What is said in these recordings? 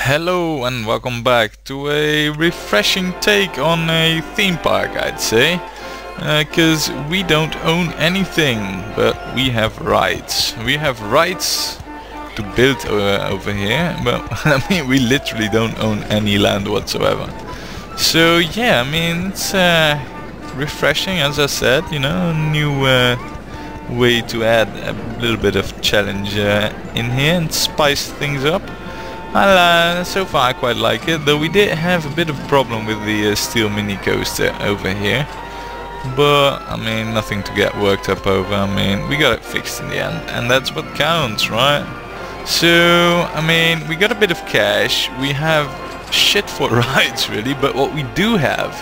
Hello and welcome back to a refreshing take on a theme park, I'd say. Because we don't own anything, but we have rights. We have rights to build over here, but I mean we literally don't own any land whatsoever. So yeah, I mean it's refreshing, as I said, you know, a new way to add a little bit of challenge in here and spice things up. So far I quite like it, though we did have a bit of a problem with the steel mini coaster over here. But, I mean, nothing to get worked up over. I mean, we got it fixed in the end, and that's what counts, right? So, I mean, we got a bit of cash, we have shit for rides really, but what we do have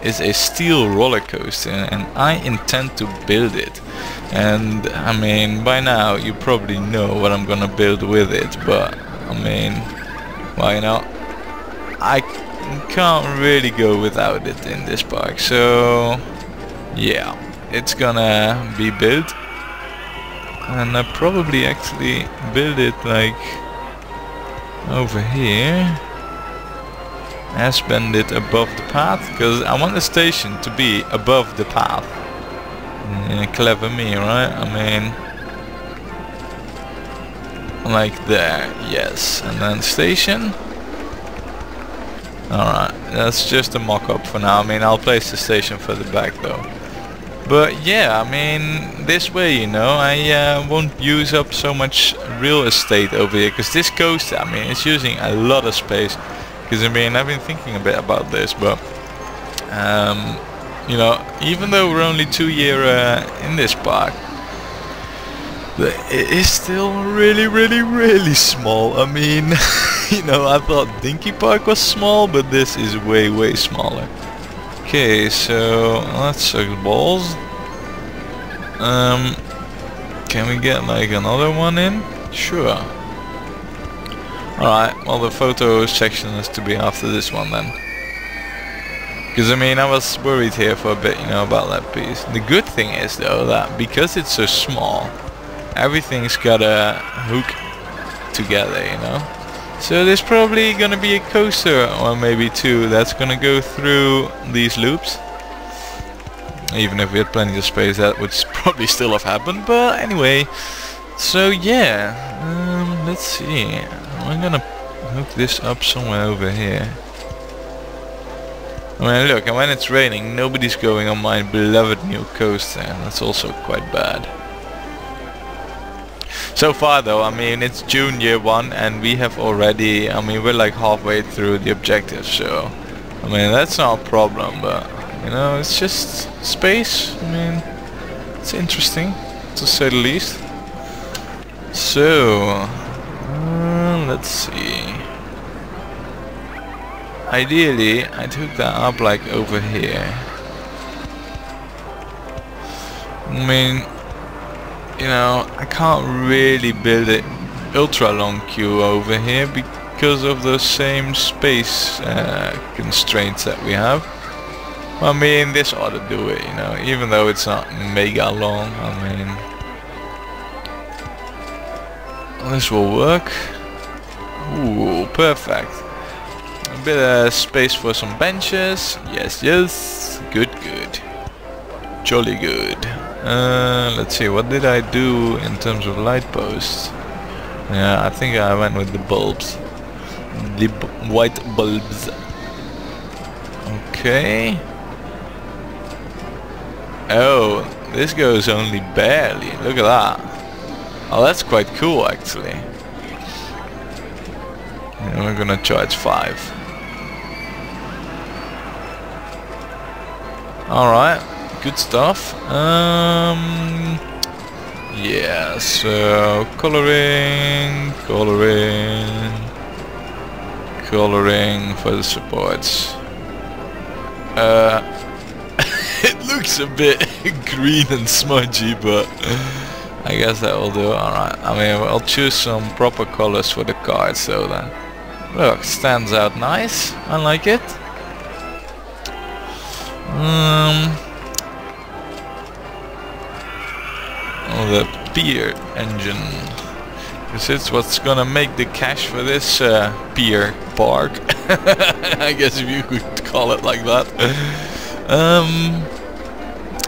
is a steel roller coaster, and I intend to build it. And, I mean, by now you probably know what I'm gonna build with it, but, I mean, well, you know, I can't really go without it in this park, so yeah, it's gonna be built, and I probably actually build it like over here, as bend it above the path, because I want the station to be above the path. Clever me, right? I mean, like there, yes, and then station. Alright, that's just a mock-up for now. I mean, I'll place the station further back though. But yeah, I mean, this way, you know, I won't use up so much real estate over here, because this coaster, I mean, it's using a lot of space. Because I mean, I've been thinking a bit about this, but you know, even though we're only 2 years in this park, it is still really small. I mean, you know, I thought Dinky Park was small, but this is way smaller. Okay, so let's suck the balls. Can we get like another one in? Sure. Alright, well the photo section is to be after this one then. Because I mean, I was worried here for a bit, you know, about that piece. The good thing is though that because it's so small, everything's got a hook together, you know. So there's probably gonna be a coaster, or maybe two, that's gonna go through these loops. Even if we had plenty of space, that would probably still have happened. But anyway, so yeah, let's see. I'm gonna hook this up somewhere over here. I mean, look, and when it's raining, nobody's going on my beloved new coaster, and that's also quite bad. So far though, I mean, it's June year 1 and we have already, I mean, we're like halfway through the objective, so I mean, that's not a problem, but you know, it's just space. I mean, it's interesting to say the least. So let's see, ideally I'd hook that up like over here. I mean, you know, I can't really build it ultra long queue over here because of the same space constraints that we have. I mean, this ought to do it, you know, even though it's not mega long. I mean, this will work. Ooh, perfect. A bit of space for some benches. Yes, good, jolly good. Let's see, what did I do in terms of light posts? Yeah, I think I went with the bulbs. The white bulbs. Okay. Oh, this goes only barely. Look at that. Oh, that's quite cool actually. And we're gonna charge 5. Alright. Good stuff. Yeah, so coloring for the supports. It looks a bit green and smudgy, but I guess that will do. Alright, I mean, I'll choose some proper colors for the card, so then. Look, stands out nice. I like it. Oh, the Pier engine. Because it's what's gonna make the cash for this Pier park. I guess if you could call it like that.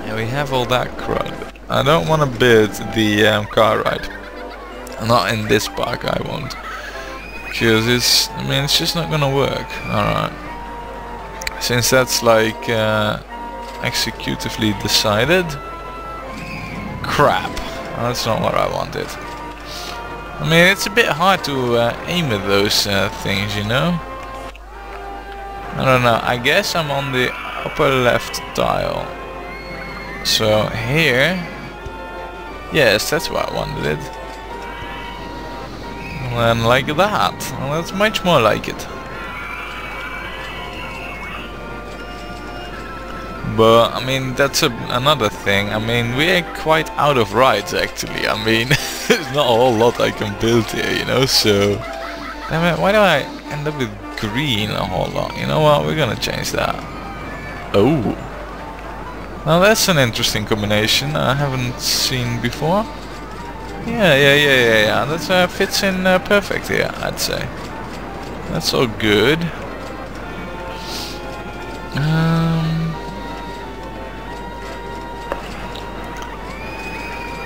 Yeah, we have all that crud. I don't want to build the car ride. Not in this park, I won't. Because it's, I mean, it's just not gonna work. Alright. Since that's like executively decided. Crap. That's not what I wanted. I mean, it's a bit hard to aim at those things, you know? I don't know. I guess I'm on the upper left tile. So here... Yes, that's what I wanted it. And like that. Well, that's much more like it. But, I mean, that's another thing. I mean, we're quite out of rides, actually. I mean, there's not a whole lot I can build here, you know, so... Damn it, why do I end up with green a whole lot? You know what, we're gonna change that. Oh. Now that's an interesting combination I haven't seen before. Yeah. That fits in perfect here, I'd say. That's all good.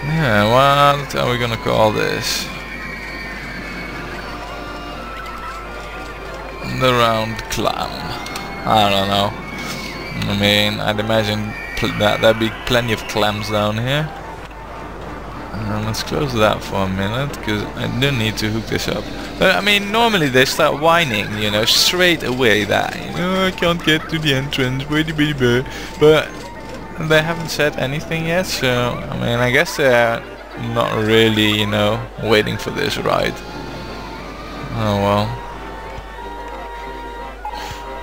Yeah, what are we gonna call this? The round clam. I don't know. I mean, I'd imagine that there'd be plenty of clams down here. Let's close that for a minute, because I do need to hook this up. But I mean, normally they start whining, you know, straight away that, you know, I can't get to the entrance, but they haven't said anything yet, so I mean, I guess they're not really, you know, waiting for this ride. Oh well.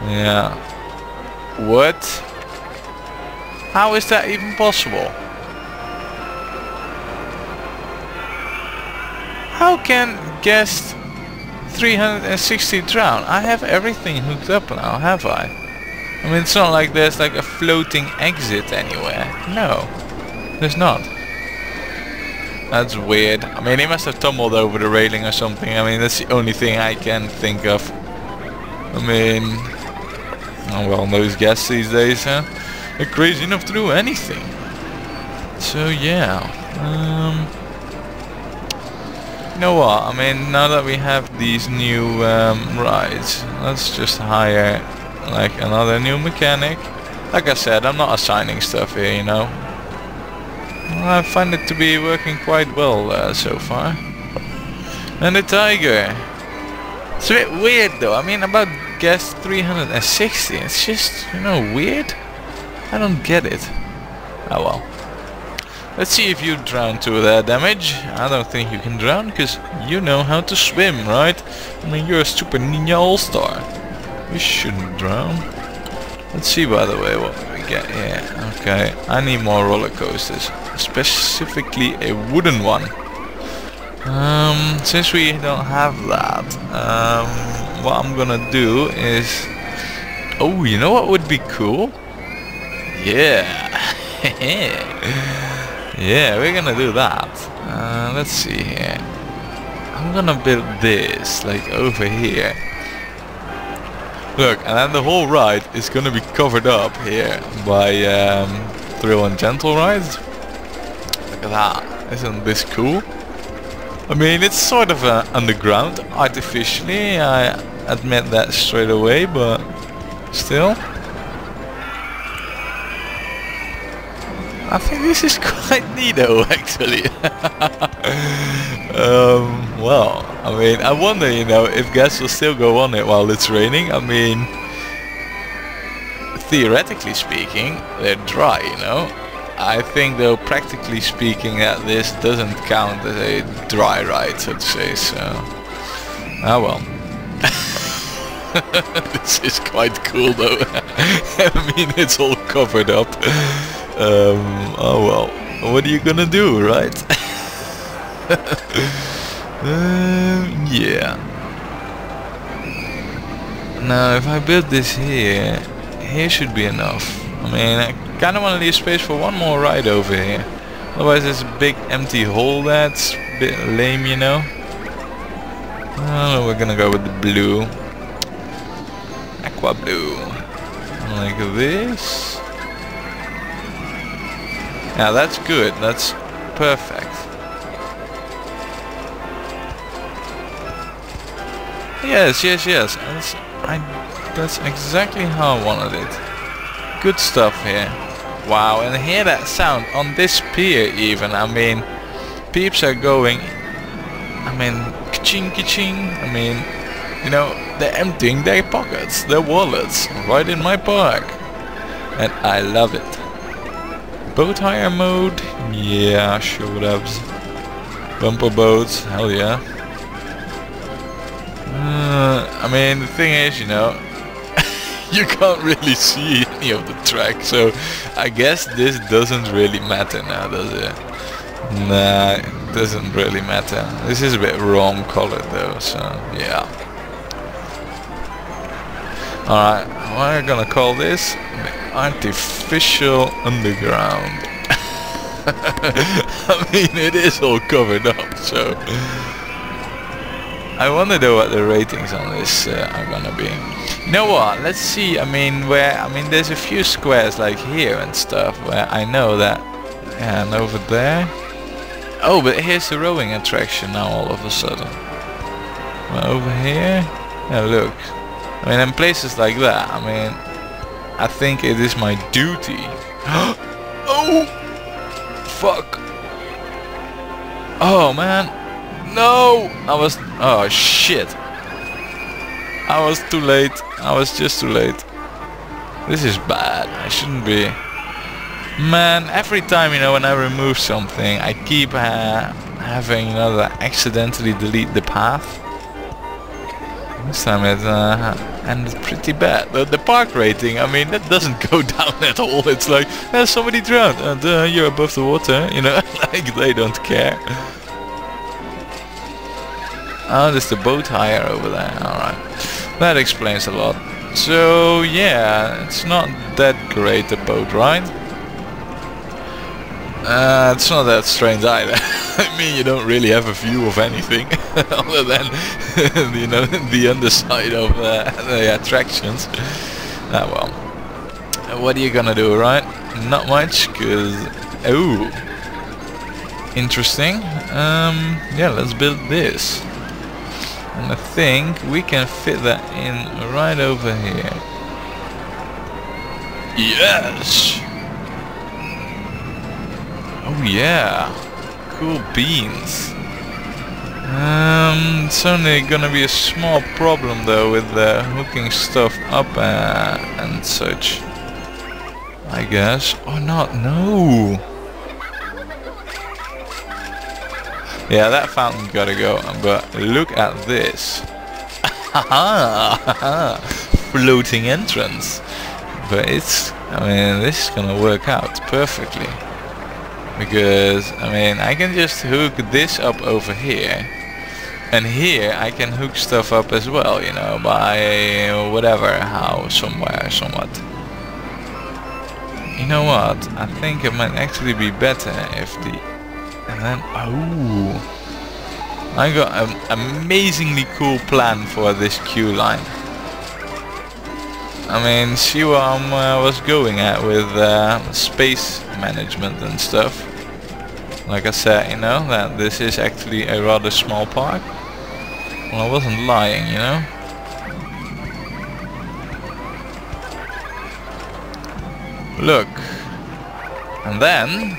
Yeah. What? How is that even possible? How can guest 360 drown? I have everything hooked up now, have I? I mean, it's not like there's like a floating exit anywhere. No, there's not. That's weird. I mean, he must have tumbled over the railing or something. I mean, that's the only thing I can think of. I mean, oh well, those guests these days, huh? They're crazy enough to do anything. So yeah. You know what? I mean, now that we have these new rides, let's just hire like another new mechanic. Like I said, I'm not assigning stuff here, you know. I find it to be working quite well so far. And the tiger. It's a bit weird though. I mean, about guest 360, it's just, you know, weird. I don't get it. Oh well. Let's see if you drown to their damage. I don't think you can drown because you know how to swim, right? I mean, you're a super ninja all-star. You shouldn't drown. Let's see, by the way, what we get here. Okay, I need more roller coasters. Specifically a wooden one. Since we don't have that, what I'm gonna do is... Oh, you know what would be cool? Yeah. Yeah, we're gonna do that. Let's see here. I'm gonna build this, like over here. Look, and then the whole ride is gonna be covered up here by thrill and gentle rides. Look at that. Isn't this cool? I mean, it's sort of underground, artificially. I admit that straight away, but still. I think this is quite neato, actually. Well, I mean, I wonder, you know, if guests will still go on it while it's raining. I mean, theoretically speaking, they're dry, you know. I think, though, practically speaking, that this doesn't count as a dry ride, so to say. So, ah well. This is quite cool, though. I mean, it's all covered up. Oh well, what are you gonna do, right? Yeah. Now if I build this here, here should be enough. I mean, I kinda wanna leave space for one more ride over here. Otherwise there's a big empty hole that's a bit lame, you know. We're gonna go with the blue. Aqua blue. Like this. Yeah, that's good. That's perfect. Yes, yes, yes. That's exactly how I wanted it. Good stuff here. Wow, and hear that sound on this pier even. I mean, peeps are going, I mean, ka-ching, ka-ching. I mean, you know, they're emptying their pockets, their wallets, right in my park. And I love it. Boat hire mode? Yeah, sure whatevs. Bumper boats? Hell yeah. I mean, the thing is, you know, you can't really see any of the track, so I guess this doesn't really matter now, does it? Nah, it doesn't really matter. This is a bit wrong colored though, so yeah. Alright, what are we gonna call this? The artificial underground. I mean, it is all covered up, so I wonder though what the ratings on this are gonna be. You know what? Let's see. I mean, there's a few squares like here and stuff where I know that, and over there. Oh, but here's the rowing attraction now all of a sudden. Well, over here, yeah, look. I mean, in places like that, I mean, I think it is my duty. Oh, fuck! Oh man. No! Oh shit. I was too late. I was just too late. This is bad. I shouldn't be. Man, every time, you know, when I remove something, I keep having, you know, that accidentally delete the path. This time it ended pretty bad. The park rating, I mean, that doesn't go down at all. It's like, somebody drowned and you're above the water, you know, like they don't care. Oh, there's the boat hire over there. Alright. That explains a lot. So, yeah, it's not that great, the boat ride. It's not that strange either. I mean, you don't really have a view of anything other than, you know, the underside of the attractions. Ah, well. What are you gonna do, right? Not much, cause... Oh! Interesting. Yeah, let's build this. And I think we can fit that in right over here. Yes! Oh yeah! Cool beans. It's only gonna be a small problem though with hooking stuff up and such. I guess. Or not, no! Yeah, that fountain gotta go, but look at this. Floating entrance. But it's, I mean, this is gonna work out perfectly. Because, I mean, I can just hook this up over here. And here I can hook stuff up as well, you know, by whatever, how, somewhere, somewhat. You know what? I think it might actually be better if the... And then, oh, I got an amazingly cool plan for this queue line. I mean, see where I was going at with space management and stuff. Like I said, you know, that this is actually a rather small park. Well, I wasn't lying, you know. Look. And then...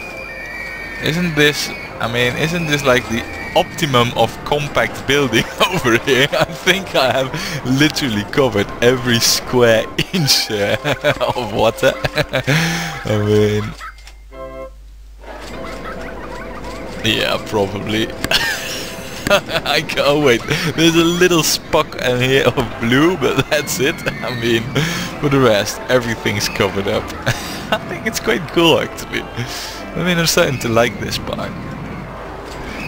Isn't this, I mean, isn't this like the optimum of compact building over here? I think I have literally covered every square inch of water. I mean... Yeah, probably. I can't wait. There's a little spock in here of blue, but that's it. I mean, for the rest, everything's covered up. I think it's quite cool actually. I mean, I'm starting to like this park.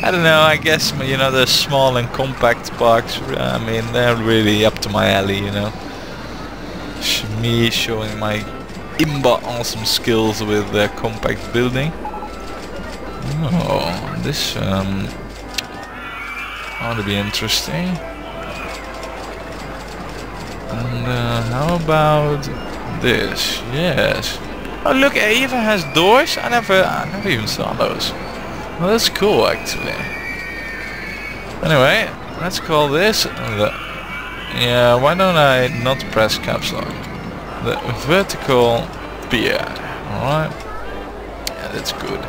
I don't know, I guess, you know, the small and compact parks, I mean, they're really up to my alley, you know. Me showing my imba awesome skills with compact building. Oh, this ought to be interesting. And how about this? Yes. Oh look, it even has doors. I never even saw those. Well, that's cool actually. Anyway, let's call this the. Yeah, why don't I not press caps lock? The vertical pier. Alright. Yeah, that's good.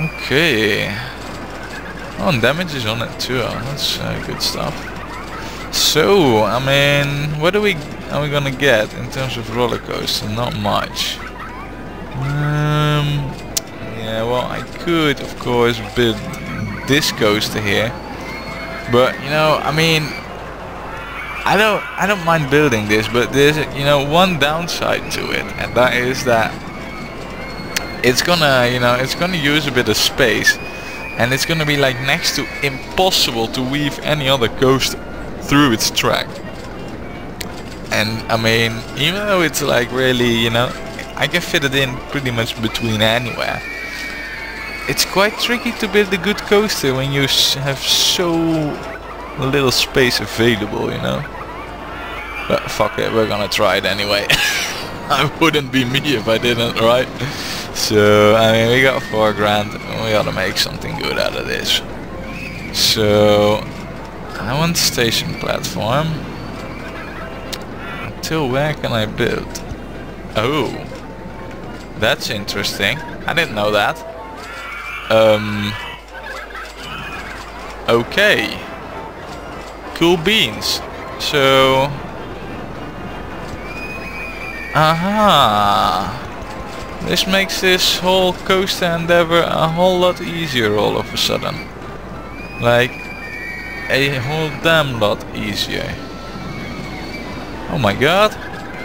Okay. Oh, and damage is on it too. That's good stuff. So, I mean, what are we gonna get in terms of roller coaster? Not much. Yeah, well, I could, of course, build this coaster here, but you know, I mean, I don't mind building this, but there's one downside to it, and that is that it's gonna use a bit of space, and it's gonna be like next to impossible to weave any other coaster through its track. And I mean, even though it's like really, I can fit it in pretty much between anywhere. It's quite tricky to build a good coaster when you have so little space available, But fuck it, we're gonna try it anyway. I wouldn't be me if I didn't, right? So, I mean, we got 4 grand, and we gotta make something good out of this. So, I want station platform. Until where can I build? Oh, that's interesting. I didn't know that. Okay. Cool beans. So, aha. This makes this whole coaster endeavor a whole lot easier all of a sudden. Like, a whole damn lot easier. Oh my god.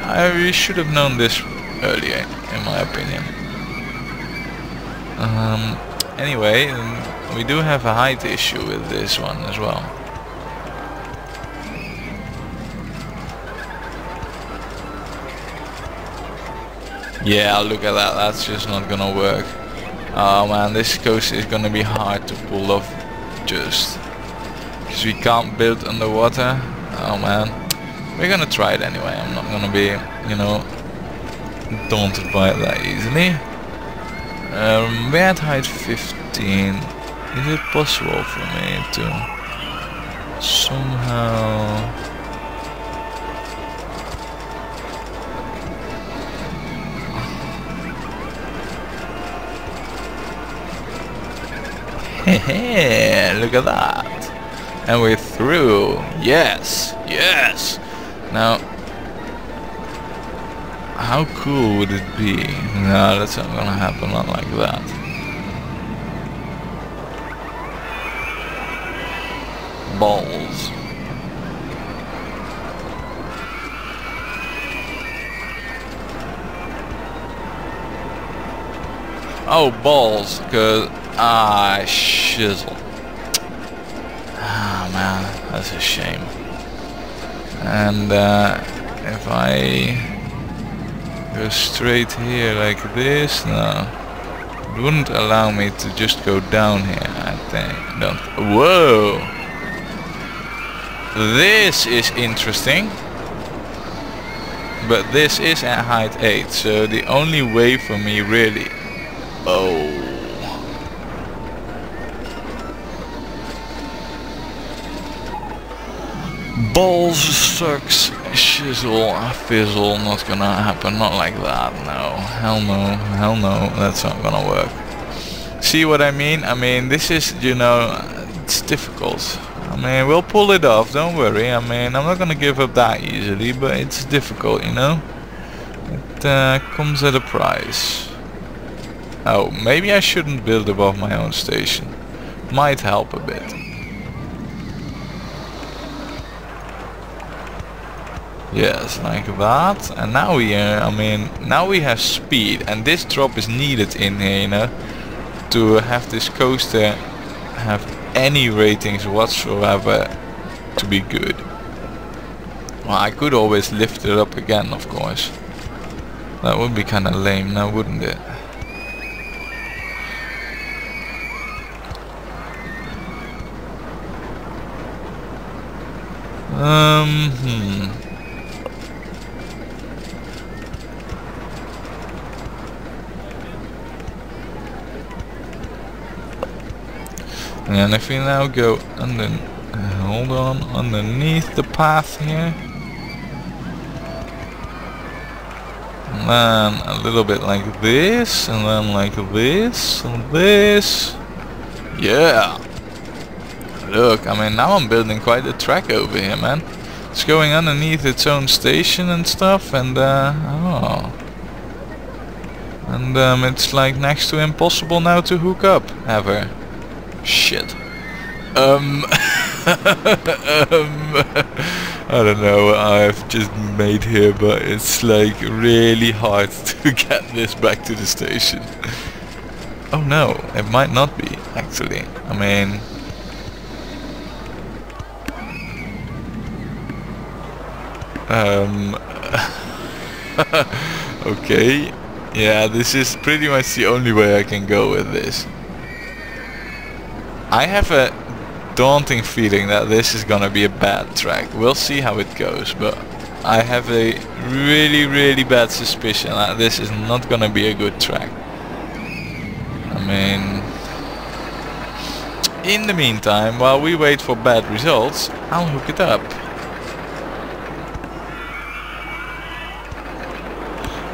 I really should have known this earlier, in my opinion. Anyway, we do have a height issue with this one as well. Yeah, look at that, that's just not gonna work. Oh man, this coaster is gonna be hard to pull off, just because we can't build underwater. Oh man, we're gonna try it anyway. I'm not gonna be, daunted by it that easily. We're at height 15. Is it possible for me to somehow... Hehe, look at that. And we're through. Yes, yes. Now, how cool would it be? No, that's not gonna happen, not like that. Balls. Oh, balls, cause shizzle. Ah man, that's a shame. And if I go straight here like this, no, it wouldn't allow me to just go down here. I think. Whoa, this is interesting. But this is at height 8, so the only way for me really. Oh. Balls sucks, shizzle, fizzle, not gonna happen, not like that, no, hell no, that's not gonna work. See what I mean? I mean, this is, it's difficult. I mean, we'll pull it off, don't worry. I mean, I'm not gonna give up that easily, but it's difficult, It comes at a price. Oh, maybe I shouldn't build above my own station. Might help a bit. Yes, like that. And now now we have speed, and this drop is needed in here, to have this coaster have any ratings whatsoever to be good. Well, I could always lift it up again, of course. That would be kind of lame now, wouldn't it? And if we now go under, hold on, underneath the path here, and then a little bit like this, and then like this, and this. Yeah. Look, I mean, now I'm building quite a track over here, man. It's going underneath its own station and stuff, and oh. And it's like next to impossible now to hook up, ever. Shit. I don't know what I've just made here, but it's like really hard to get this back to the station. Oh no, it might not be, actually. I mean... okay. Yeah, this is pretty much the only way I can go with this. I have a daunting feeling that this is gonna be a bad track. We'll see how it goes, but I have a really bad suspicion that this is not gonna be a good track. I mean, in the meantime, while we wait for bad results, I'll hook it up.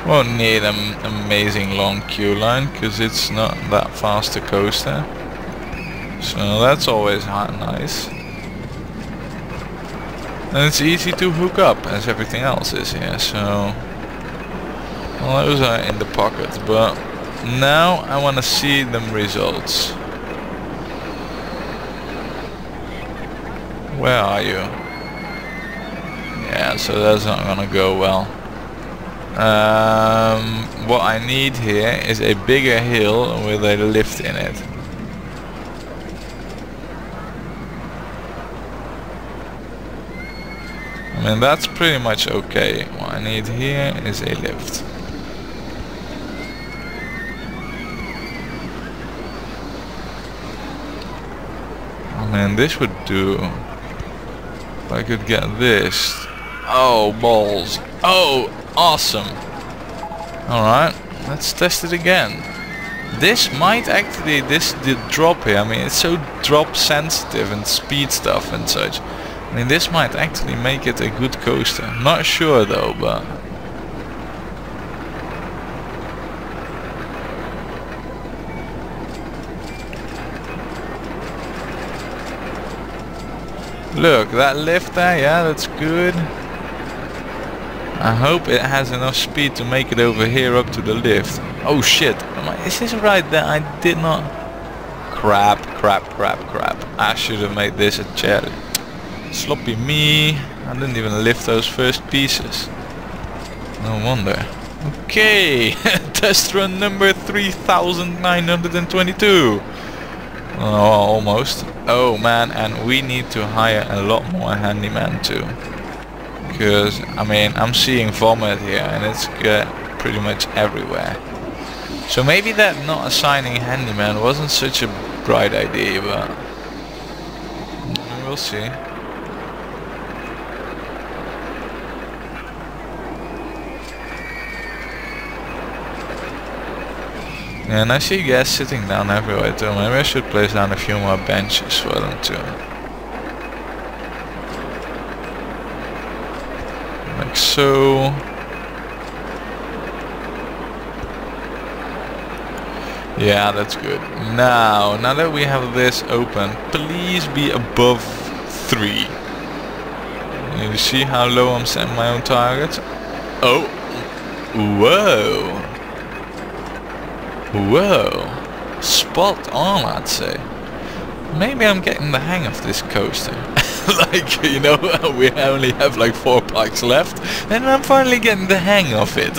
Won't need an amazing long queue line, because it's not that fast a coaster. So that's always nice. And it's easy to hook up, as everything else is here, so... well, those are in the pocket, but now I want to see them results. Where are you? Yeah, so that's not gonna go well. What I need here is a bigger hill with a lift in it. I mean, that's pretty much okay. What I need here is a lift. I mean, this would do. If I could get this. Oh, balls. Oh, awesome. Alright, let's test it again. This might actually, the drop here, I mean, it's so drop sensitive and speed stuff and such. I mean, this might actually make it a good coaster. Not sure though, but... look, that lift there, yeah, that's good. I hope it has enough speed to make it over here up to the lift. Oh shit, is this right there? I did not... crap. I should have made this a chair. Sloppy me. I didn't even lift those first pieces. No wonder. Okay, test run number 3922. Oh, almost. Oh man, and we need to hire a lot more handyman too. Because, I mean, I'm seeing vomit here and it's pretty much everywhere. So maybe that not assigning handyman wasn't such a bright idea, but we'll see. And I see guys sitting down everywhere too. Maybe I should place down a few more benches for them too. Like so. Yeah, that's good. Now that we have this open, please be above 3. You see how low I'm setting my own targets? Oh! Whoa! Whoa! Spot on, I'd say. Maybe I'm getting the hang of this coaster. Like, you know, we only have like 4 parks left, and I'm finally getting the hang of it.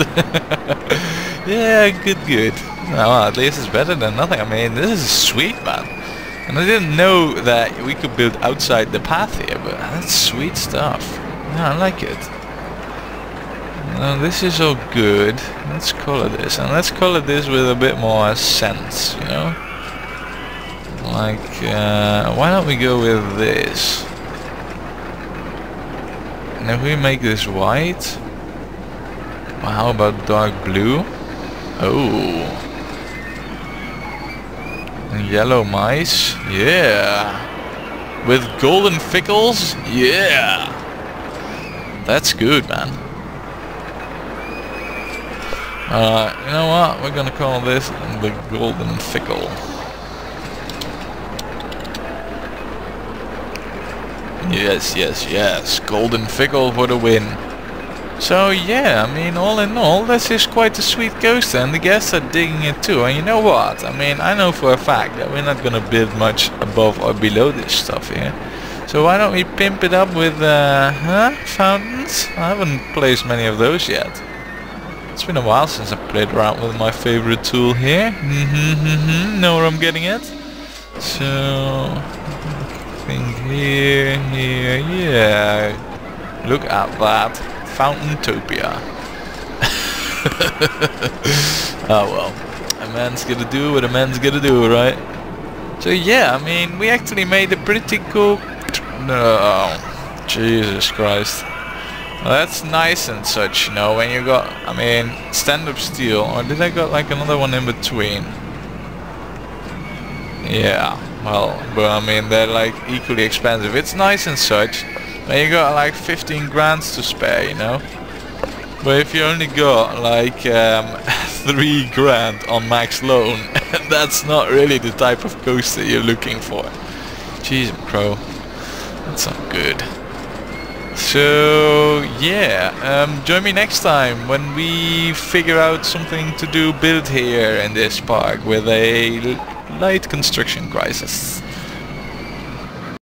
Yeah, good. Well, at least it's better than nothing. I mean, this is sweet, man. And I didn't know that we could build outside the path here, but that's sweet stuff. Yeah, I like it. This is all good. Let's color this, and let's color this with a bit more sense, you know? Like, why don't we go with this? And if we make this white, well, how about dark blue? Oh, and yellow mice, yeah. With golden fickles, yeah. That's good, man. You know what? We're gonna call this the golden fickle. Yes, yes, yes. Golden fickle for the win. So yeah, I mean, all in all, this is quite a sweet coaster, and the guests are digging it too. And you know what? I mean, I know for a fact that we're not gonna build much above or below this stuff here. So why don't we pimp it up with fountains? I haven't placed many of those yet. It's been a while since I played around with my favorite tool here. Know where I'm getting it? So I think here, yeah. Look at that. Fountaintopia. Oh well. A man's gonna do what a man's gonna do, right? So yeah, I mean, we actually made a pretty cool... No, Jesus Christ. Well, that's nice and such, you know, when you got, I mean, stand-up steel, or did I got like another one in between? Yeah, well, but I mean, they're like equally expensive. It's nice and such, when you got like 15 grand to spare, you know? But if you only got like 3 grand on max loan, that's not really the type of coaster you're looking for. Jeez, crow. That's not good. So yeah, join me next time when we figure out something to build here in this park with a light construction crisis.